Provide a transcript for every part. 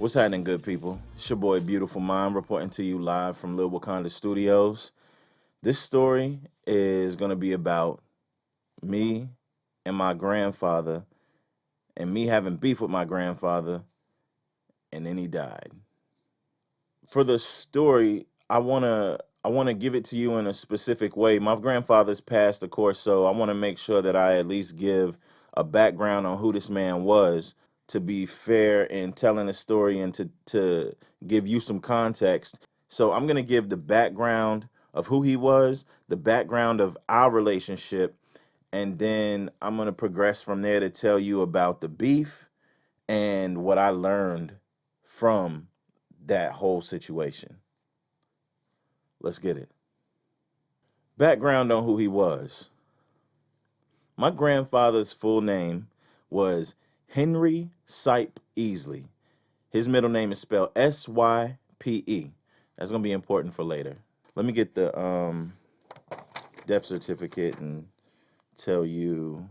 What's happening, good people? It's your boy Beautiful Mind reporting to you live from Lil Wakanda Studios. This story is going to be about me and my grandfather, and me having beef with my grandfather, and then he died. For the story, I want to give it to you in a specific way. My grandfather's passed, of course, so I want to make sure that I at least give a background on who this man was to be fair in telling the story and to give you some context. So I'm going to give the background of who he was, the background of our relationship, and then I'm going to progress from there to tell you about the beef and what I learned from that whole situation. Let's get it. Background on who he was. My grandfather's full name was Henry Sype Easley. His middle name is spelled Sype. That's going to be important for later. Let me get the death certificate and tell you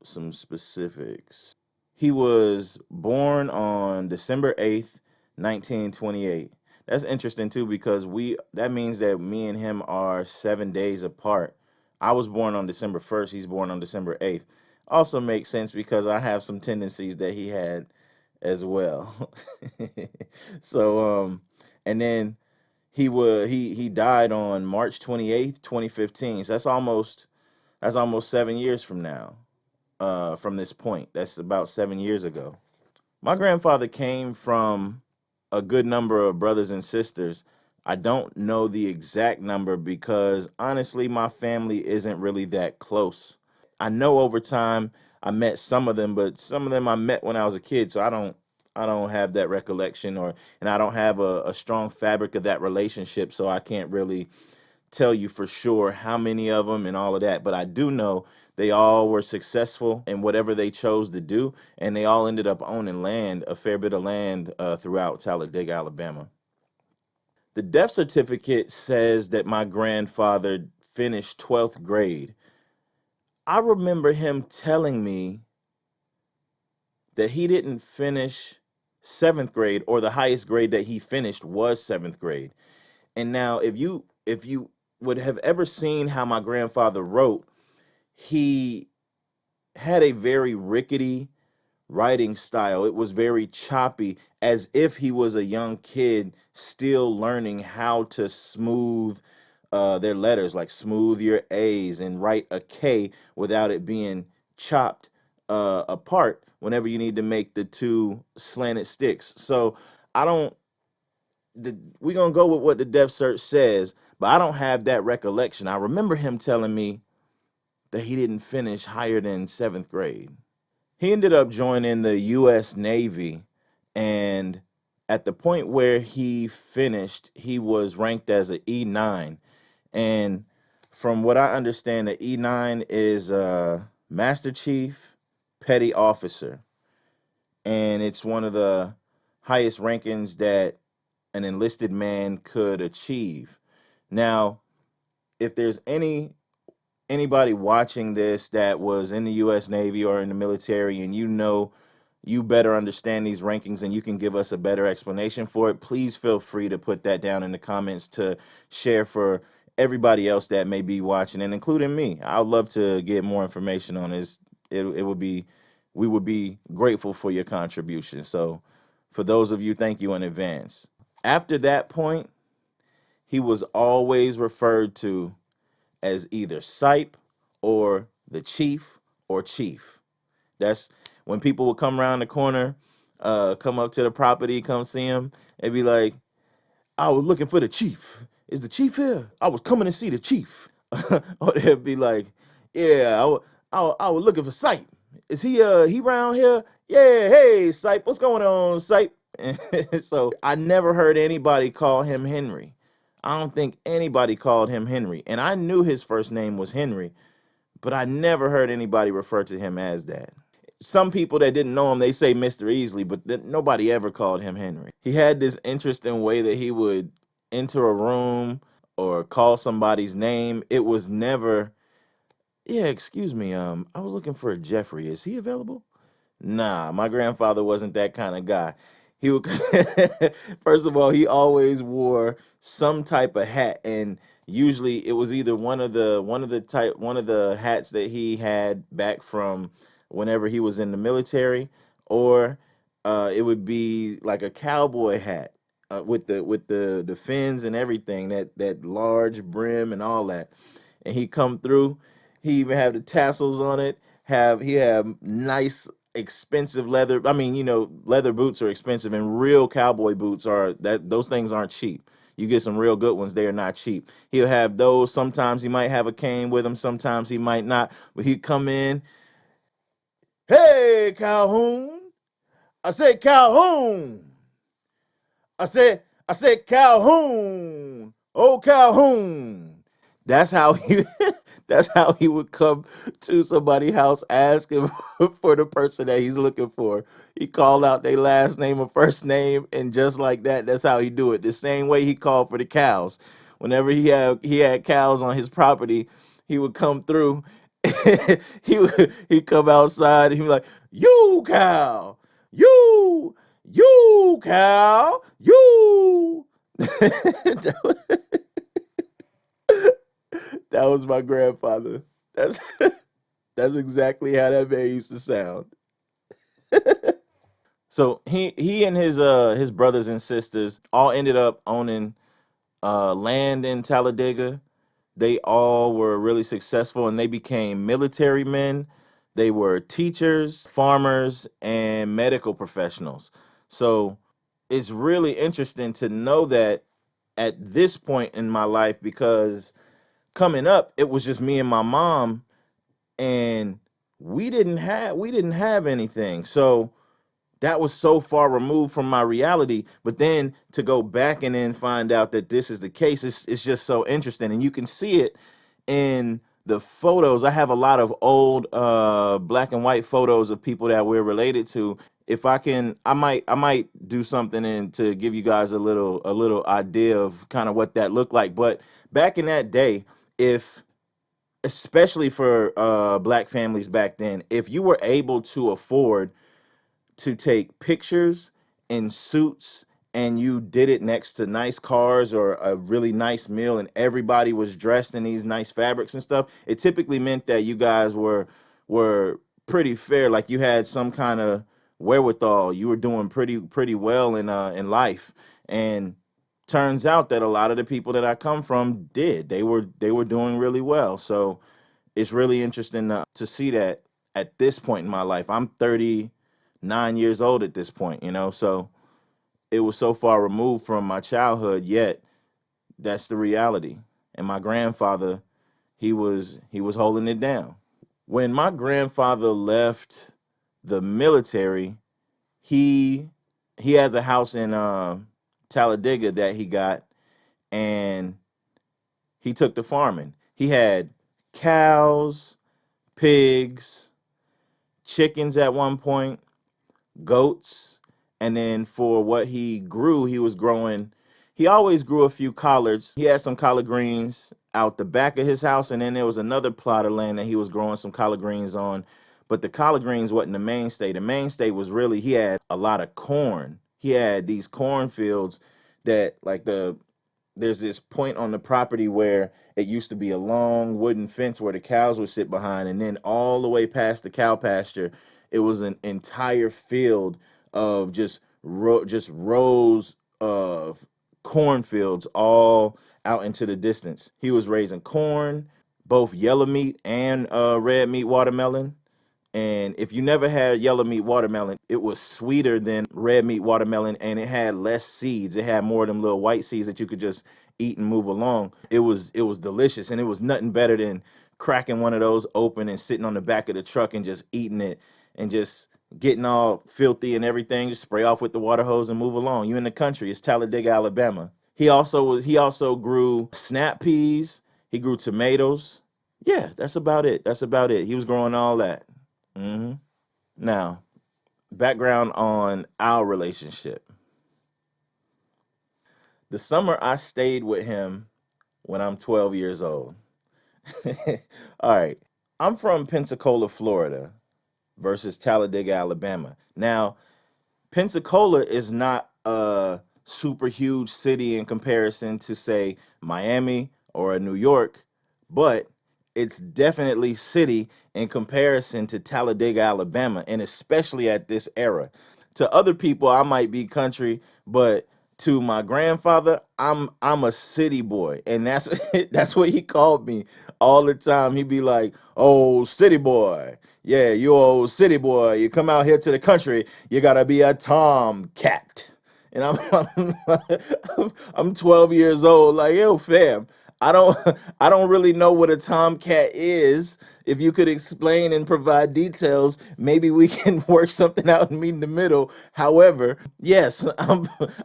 some specifics. He was born on December 8th, 1928. That's interesting too because that means that me and him are 7 days apart. I was born on December 1st, he's born on December 8th. Also makes sense because I have some tendencies that he had as well. So and then he died on March 28th, 2015. So that's almost 7 years from now. From this point. That's about 7 years ago. My grandfather came from a good number of brothers and sisters. I don't know the exact number because honestly, my family isn't really that close. I know over time I met some of them, but some of them I met when I was a kid, so I don't have that recollection and I don't have a strong fabric of that relationship, so I can't really tell you for sure how many of them and all of that, but I do know they all were successful in whatever they chose to do, and they all ended up owning land, a fair bit of land throughout Talladega, Alabama. The death certificate says that my grandfather finished 12th grade. I remember him telling me that he didn't finish 7th grade, or the highest grade that he finished was 7th grade. And now if you would have ever seen how my grandfather wrote, he had a very rickety writing style. It was very choppy, as if he was a young kid still learning how to smooth their letters, like smooth your A's and write a K without it being chopped apart whenever you need to make the two slanted sticks. So I don't we're gonna go with what the death cert says, but I don't have that recollection. I remember him telling me that he didn't finish higher than 7th grade. He ended up joining the U.S. Navy, and at the point where he finished, he was ranked as an E9. And from what I understand, the E9 is Master Chief Petty Officer, and it's one of the highest rankings that an enlisted man could achieve. Now, if there's anybody watching this that was in the U.S. Navy or in the military, and you better understand these rankings and you can give us a better explanation for it, please feel free to put that down in the comments to share for everybody else that may be watching, and including me. I'd love to get more information on this. We would be grateful for your contribution. So for those of you, thank you in advance. After that point, he was always referred to as either Sype or the Chief or Chief. That's when people would come around the corner, come up to the property, come see him, and be like, I was looking for the chief. Is the chief here? I was coming to see the chief. Or they'd be like, yeah, I was looking for Sype. Is he around here? Yeah, hey, Sype, what's going on, Sype? So I never heard anybody call him Henry. I don't think anybody called him Henry. And I knew his first name was Henry, but I never heard anybody refer to him as that. Some people that didn't know him, they say Mr. Easley, but nobody ever called him Henry. He had this interesting way that he would enter a room or call somebody's name. It was never, yeah, excuse me, I was looking for a Jeffrey. Is he available? Nah, my grandfather wasn't that kind of guy. He would first of all, he always wore some type of hat, and usually it was either one of the hats that he had back from whenever he was in the military, or it would be like a cowboy hat with the fins and everything, that large brim and all that. And he come through. He even have the tassels on it. He have nice expensive leather. I mean, leather boots are expensive, and real cowboy boots are that those things aren't cheap. You get some real good ones; they are not cheap. He'll have those. Sometimes he might have a cane with him. Sometimes he might not. But he'd come in. Hey, Calhoun! I said Calhoun. I said Calhoun. Oh, Calhoun. That's how he that's how he would come to somebody's house asking for the person that he's looking for. He called out their last name or first name, and just like that, that's how he do it. The same way he called for the cows. Whenever he had cows on his property, he would come through. He'd come outside and he'd be like, "You cow, you cow, you." that, was, that was my grandfather. That's that's exactly how that man used to sound. So he and his brothers and sisters all ended up owning land in Talladega. They all were really successful, and they became military men. They were teachers, farmers, and medical professionals. So it's really interesting to know that at this point in my life, because coming up, it was just me and my mom, and we didn't have anything. So that was so far removed from my reality. But then to go back and then find out that this is the case, it's just so interesting. And you can see it in the photos. I have a lot of old black and white photos of people that we're related to. If I can, I might do something and to give you guys a little idea of kind of what that looked like. But back in that day, if especially for black families back then, if you were able to afford to take pictures in suits, and you did it next to nice cars or a really nice meal, and everybody was dressed in these nice fabrics and stuff, it typically meant that you guys were pretty fair, like you had some kind of wherewithal. You were doing pretty well in life. And turns out that a lot of the people that I come from did. They were doing really well. So it's really interesting to see that at this point in my life. I'm 39 years old at this point. So it was so far removed from my childhood, yet that's the reality. And my grandfather, he was holding it down. When my grandfather left the military, he he has a house in Talladega that he got, and he took to farming. He had cows, pigs, chickens at one point, goats, and then for what he grew, he was growing. He always grew a few collards. He had some collard greens out the back of his house, and then there was another plot of land that he was growing some collard greens on. But the collard greens wasn't the mainstay. The mainstay was really he had a lot of corn. He had these cornfields that like there's this point on the property where it used to be a long wooden fence where the cows would sit behind, and then all the way past the cow pasture, it was an entire field of just rows of cornfields all out into the distance. He was raising corn, both yellow meat and red meat watermelon. And if you never had yellow meat watermelon, it was sweeter than red meat watermelon, and it had less seeds. It had more of them little white seeds that you could just eat and move along. It was delicious, and it was nothing better than cracking one of those open and sitting on the back of the truck and just eating it and just getting all filthy and everything. Just spray off with the water hose and move along. You in the country. It's Talladega, Alabama. He also grew snap peas. He grew tomatoes. Yeah, that's about it. That's about it. He was growing all that. hmm Now, background on our relationship. The summer I stayed with him when I'm 12 years old. All right. I'm from Pensacola, Florida versus Talladega, Alabama. Now, Pensacola is not a super huge city in comparison to, say, Miami or a New York, but it's definitely city in comparison to Talladega, Alabama, and especially at this era. To other people, I might be country, but to my grandfather, I'm a city boy, and that's that's what he called me all the time. He'd be like, "Oh, city boy, yeah, you old city boy. You come out here to the country, you gotta be a tomcat." And I'm 12 years old. Like, yo, fam, I don't I don't really know what a tomcat is. If you could explain and provide details, maybe we can work something out and meet in the middle. However, yes,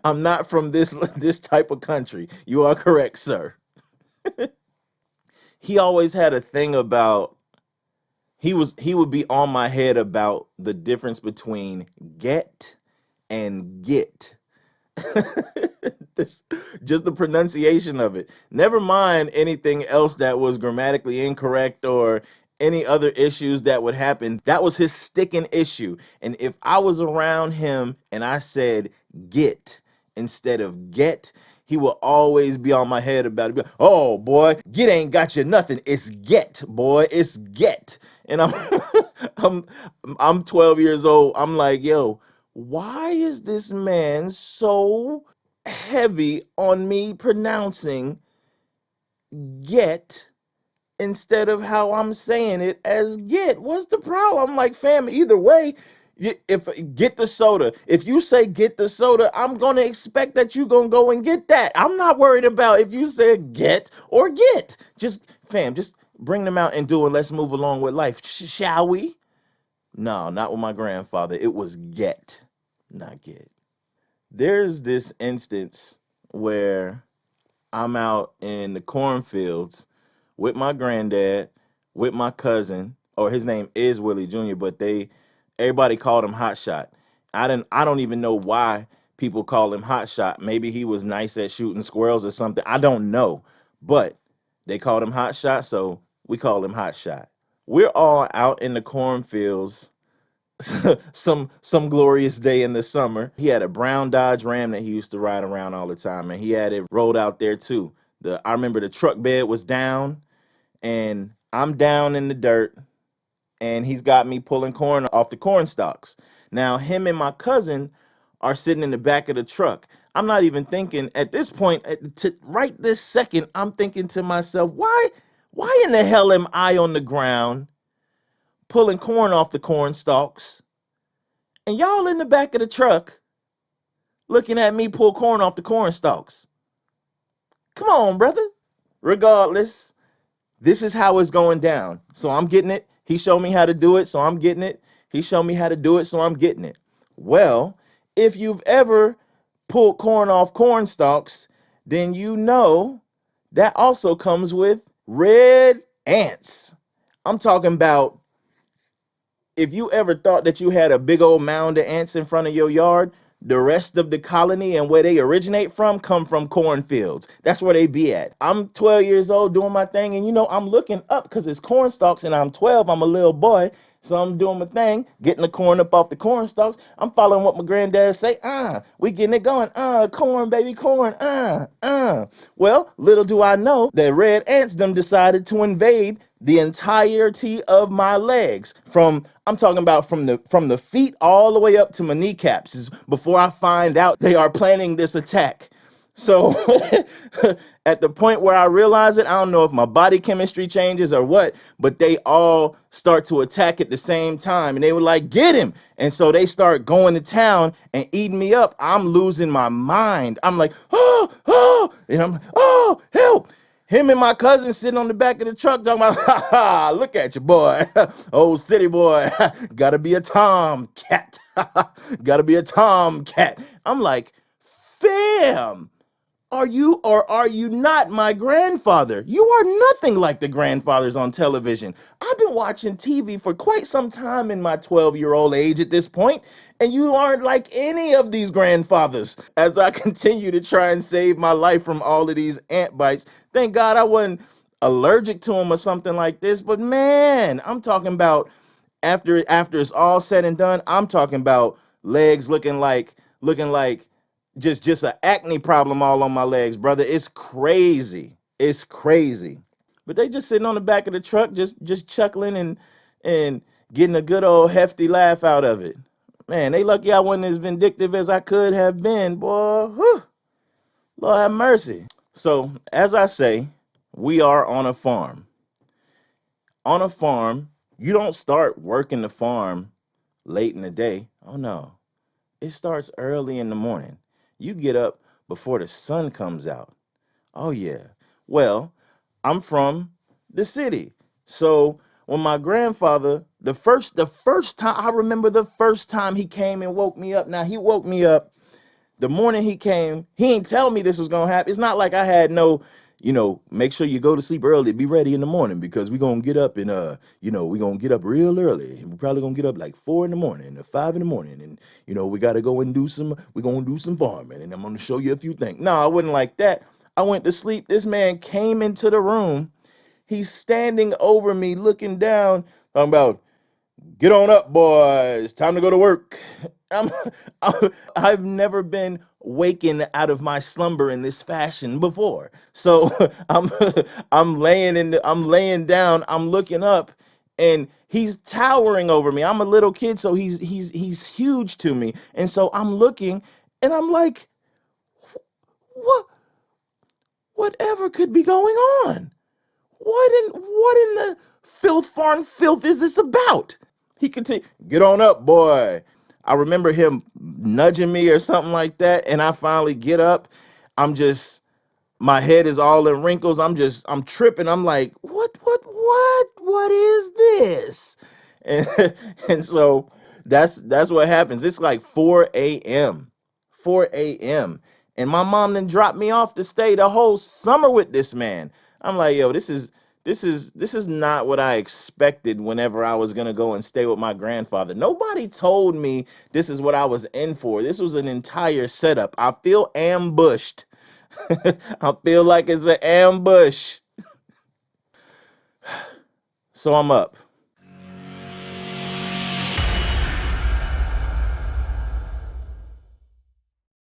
I'm not from this type of country. You are correct, sir. He always had a thing about he would be on my head about the difference between get and get. This, just the pronunciation of it. Never mind anything else that was grammatically incorrect or any other issues that would happen. That was his sticking issue. And if I was around him and I said get instead of get, he will always be on my head about it. Be like, oh boy, get ain't got you nothing. It's get, boy. It's get. And I'm I'm 12 years old. I'm like, yo, why is this man so heavy on me pronouncing get instead of how I'm saying it as get? What's the problem? I'm like, fam, either way, if get the soda, if you say get the soda, I'm gonna expect that you gonna go and get that. I'm not worried about if you said get or get. Just fam, just bring them out and do it. Let's move along with life, shall we? No, not with my grandfather. It was get, not get. There's this instance where I'm out in the cornfields with my granddad, with my cousin, or his name is Willie Jr., but everybody called him Hot Shot. I don't even know why people call him Hot Shot. Maybe he was nice at shooting squirrels or something. I don't know. But they called him Hot Shot, so we call him Hot Shot. We're all out in the cornfields some glorious day in the summer. He had a brown Dodge Ram that he used to ride around all the time, and he had it rolled out there too. I remember the truck bed was down, and I'm down in the dirt, and he's got me pulling corn off the corn stalks. Now him and my cousin are sitting in the back of the truck. I'm not even thinking at this point, right this second, I'm thinking to myself, why in the hell am I on the ground pulling corn off the corn stalks, and y'all in the back of the truck looking at me pull corn off the corn stalks? Come on, brother. Regardless, this is how it's going down. So I'm getting it. He showed me how to do it, so I'm getting it. He showed me how to do it, so I'm getting it. Well, if you've ever pulled corn off corn stalks, then you know that also comes with red ants. I'm talking about, if you ever thought that you had a big old mound of ants in front of your yard, the rest of the colony and where they originate from come from cornfields. That's where they be at. I'm 12 years old doing my thing, and I'm looking up because it's corn stalks, and I'm 12. I'm a little boy. So I'm doing my thing, getting the corn up off the corn stalks. I'm following what my granddad say. We getting it going. Corn, baby, corn. Well, little do I know that red ants them decided to invade the entirety of my legs. I'm talking about from the feet all the way up to my kneecaps, is before I find out they are planning this attack. So at the point where I realize it, I don't know if my body chemistry changes or what, but they all start to attack at the same time. And they were like, get him. And so they start going to town and eating me up. I'm losing my mind. I'm like, and I'm, oh, help. Him and my cousin sitting on the back of the truck talking about, ha ha, look at you, boy. Old city boy. Gotta be a tomcat. Gotta be a tomcat. I'm like, fam. Are you or are you not my grandfather? You are nothing like the grandfathers on television. I've been watching TV for quite some time in my 12-year-old age at this point, and you aren't like any of these grandfathers. As I continue to try and save my life from all of these ant bites, thank God I wasn't allergic to them or something like this, but man, I'm talking about after it's all said and done, I'm talking about legs looking like just an acne problem all on my legs, brother. It's crazy. It's crazy. But they just sitting on the back of the truck, just chuckling and getting a good old hefty laugh out of it. Man, they lucky I wasn't as vindictive as I could have been, boy. Whew. Lord have mercy. So, as I say, we are on a farm. On a farm, you don't start working the farm late in the day. Oh no. It starts early in the morning. You get up before the sun comes out. Oh yeah. Well, I'm from the city. So when my grandfather, the first time I remember the first time he came and woke me up. Now he woke me up the morning he came. He didn't tell me this was gonna happen. It's not like I had no, make sure you go to sleep early, be ready in the morning because we're gonna get up and we're gonna get up real early. We're probably gonna get up like 4 in the morning or 5 in the morning. And we gotta go and we're gonna do some farming and I'm gonna show you a few things. No, I wasn't like that. I went to sleep. This man came into the room. He's standing over me, looking down, talking about, get on up, boys. It's time to go to work. I'm, I've never been waken out of my slumber in this fashion before. So I'm laying down, I'm looking up, and he's towering over me. I'm a little kid, so he's huge to me. And so I'm looking and I'm like, what whatever could be going on? What in the farm filth is this about? He continued, get on up, boy. I remember him nudging me or something like that, and I finally get up. I'm just, my head is all in wrinkles. I'm tripping. I'm like, what is this? And and so that's what happens. It's like 4 a.m. 4 a.m. And my mom then dropped me off to stay the whole summer with this man. I'm like, yo, this is not what I expected whenever I was gonna go and stay with my grandfather. Nobody told me this is what I was in for. This was an entire setup. I feel ambushed. I feel like it's an ambush. So I'm up.